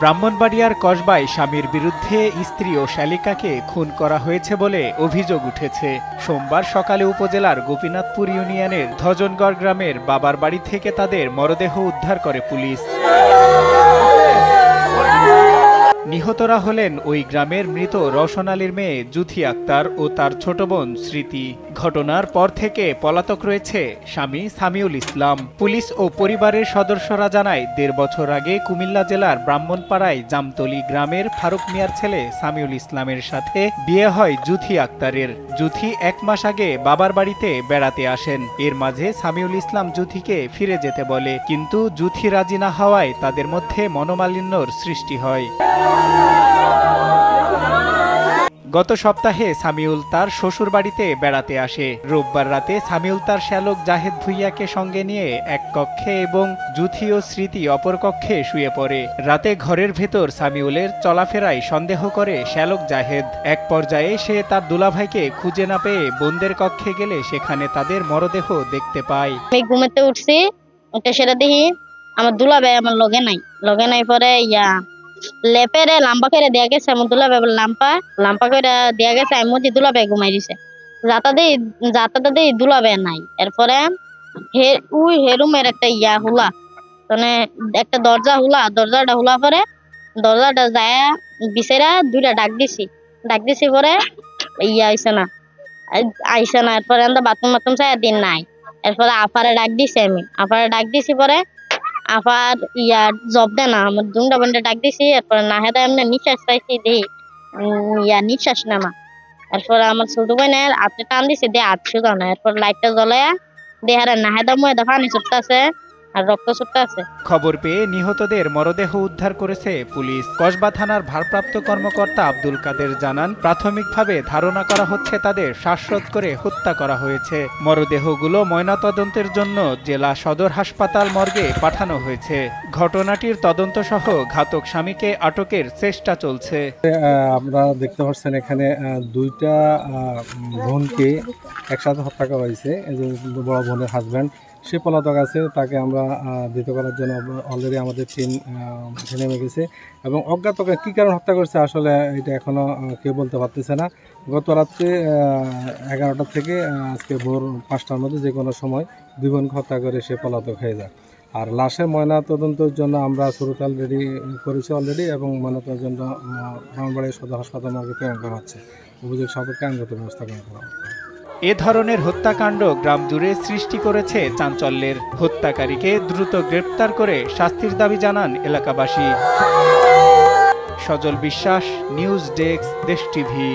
ব্রাহ্মণবাড়িয়ার কসবায় স্বামীর বিরুদ্ধে স্ত্রী ও শালিকাকে খুন করা হয়েছে বলে অভিযোগ উঠেছে। সোমবার সকালে উপজেলার গোপীনাথপুর ইউনিয়নের ধজনগড় গ্রামের বাবার বাড়ি থেকে তাদের মরদেহ উদ্ধার করে পুলিশ। নিহতরা হলেন ওই গ্রামের মৃত রওশন আলীর মেয়ে জুথি আক্তার ও তার ছোট বোন স্মৃতি। ঘটনার পর থেকে পলাতক রয়েছে স্বামী সামিউল ইসলাম। পুলিশ ও পরিবারের সদস্যরা জানায় ১.৫ বছর আগে কুমিল্লা জেলার ব্রাহ্মণপাড়ায় জামতলী গ্রামের ফারুক মিয়ার ছেলে সামিউল ইসলামের সাথে বিয়ে হয় জুথি আক্তারের। জুথি ১ মাস আগে বাবার বাড়িতে বেড়াতে আসেন। এর মাঝে সামিউল ইসলাম জুথিকে ফিরে যেতে বলে, কিন্তু জুথি রাজি না হওয়ায় তাদের মধ্যে মনোমালিন্যর সৃষ্টি হয়। গত সপ্তাহে সামিউল তার শ্বশুর বাড়িতে বেড়াতে আসে। রোববার রাতে সামিউল তার শ্যালক জাহেদ ভুইয়াকে সঙ্গে নিয়ে এক কক্ষে এবং জুথি ও স্মৃতি অপর কক্ষে শুয়ে পড়ে। রাতে ঘরের ভেতর সামিউলের চলাফেরায় সন্দেহ করে শ্যালক জাহেদ। এক পর্যায়ে সে তার দুলাভাইকে খুঁজে না পেয়ে বোনদের কক্ষে গেলে সেখানে তাদের মরদেহ দেখতে পায়। আমি ঘুমাতে উঠছি, সেটা দেখি আমার দুলাভাই আমার লগে নাই পরে লেপেরে লাম্পা করে দেয়া গেছে। আমার দুলাভাই লাম্পা করে দেয়া গেছে। আমি মধ্যে দুলাভাই ঘুমাই দিছে। যাতাটা দিই দুলাভাই নাই। এরপরে হেরুমের একটা হুলা, মানে একটা দরজাটা হুলা পরে দরজাটা যায় বিছেরা 2টা ডাক দিছি পরে আইসে না। এরপরে আমরা বাথরুম চাই দিন নাই। এরপরে আফারে ডাক দিছি পরে আফার জব দেয় না। আমার দুংটা বোনটা ডাক দিছি। এরপরে নাহেদা এমনি নিঃশ্বাস পাইছি দেই নিঃশ্বাস নেমা। এরপরে আমার ছোট বোনের হাতে টান দিছি দিয়ে হাত শুধু না। এরপর লাইটটা জ্বলায়া দেহারে নাহেদা মুহেদা পানি ছুটতেছে আর রক্ত ছুটতেছে। খবর পেয়ে নিহতদের মরদেহ উদ্ধার করেছে পুলিশ। কসবা থানার ভারপ্রাপ্ত কর্মকর্তা আব্দুল কাদের জানান, প্রাথমিকভাবে ধারণা করা হচ্ছে তাদের শ্বাসরোধ করে হত্যা করা হয়েছে। মরদেহগুলো ময়নাতদন্তের জন্য জেলা সদর হাসপাতাল মর্গে পাঠানো হয়েছে। ঘটনাটির তদন্ত সহ ঘাতক স্বামীকে আটকের চেষ্টা চলছে। আপনারা দেখতে পাচ্ছেন এখানে 2টা বোনকে একসাথে হত্যা করা হয়েছে। এই যে বড় বোনের হাজব্যান্ড সে পলাতক আছে, তাকে আমরা দিতে করার জন্য অলরেডি আমাদের টিম নেমে গেছে। এবং অজ্ঞাতকে কী কারণ হত্যা করছে আসলে এটা এখনও কেউ বলতে পারতেছে না। গত রাত্রে 11টা থেকে আজকে ভোর 5টার মধ্যে যে কোনো সময় 2 বোনকে হত্যা করে সে পলাতক হয়ে যায়। আর লাশের ময়না তদন্তের জন্য আমরা সুরতাল রেডি করেছি অলরেডি, এবং ময়নাতদন্তের জন্য ব্রাহ্মণবাড়ি সদর হাসপাতাল মর্গে প্রেরণ করা হচ্ছে। অভিযোগ সাপেক্ষে আইনগত ব্যবস্থা গ্রহণ করা হবে। এ ধরনের হত্যাকাণ্ড গ্রাম জুড়ে সৃষ্টি করেছে চাঞ্চল্যের। হত্যাকারীকে দ্রুত গ্রেপ্তার করে শাস্তির দাবি জানান এলাকাবাসী। সজল বিশ্বাস, নিউজ ডেস্ক, দেশ টিভি।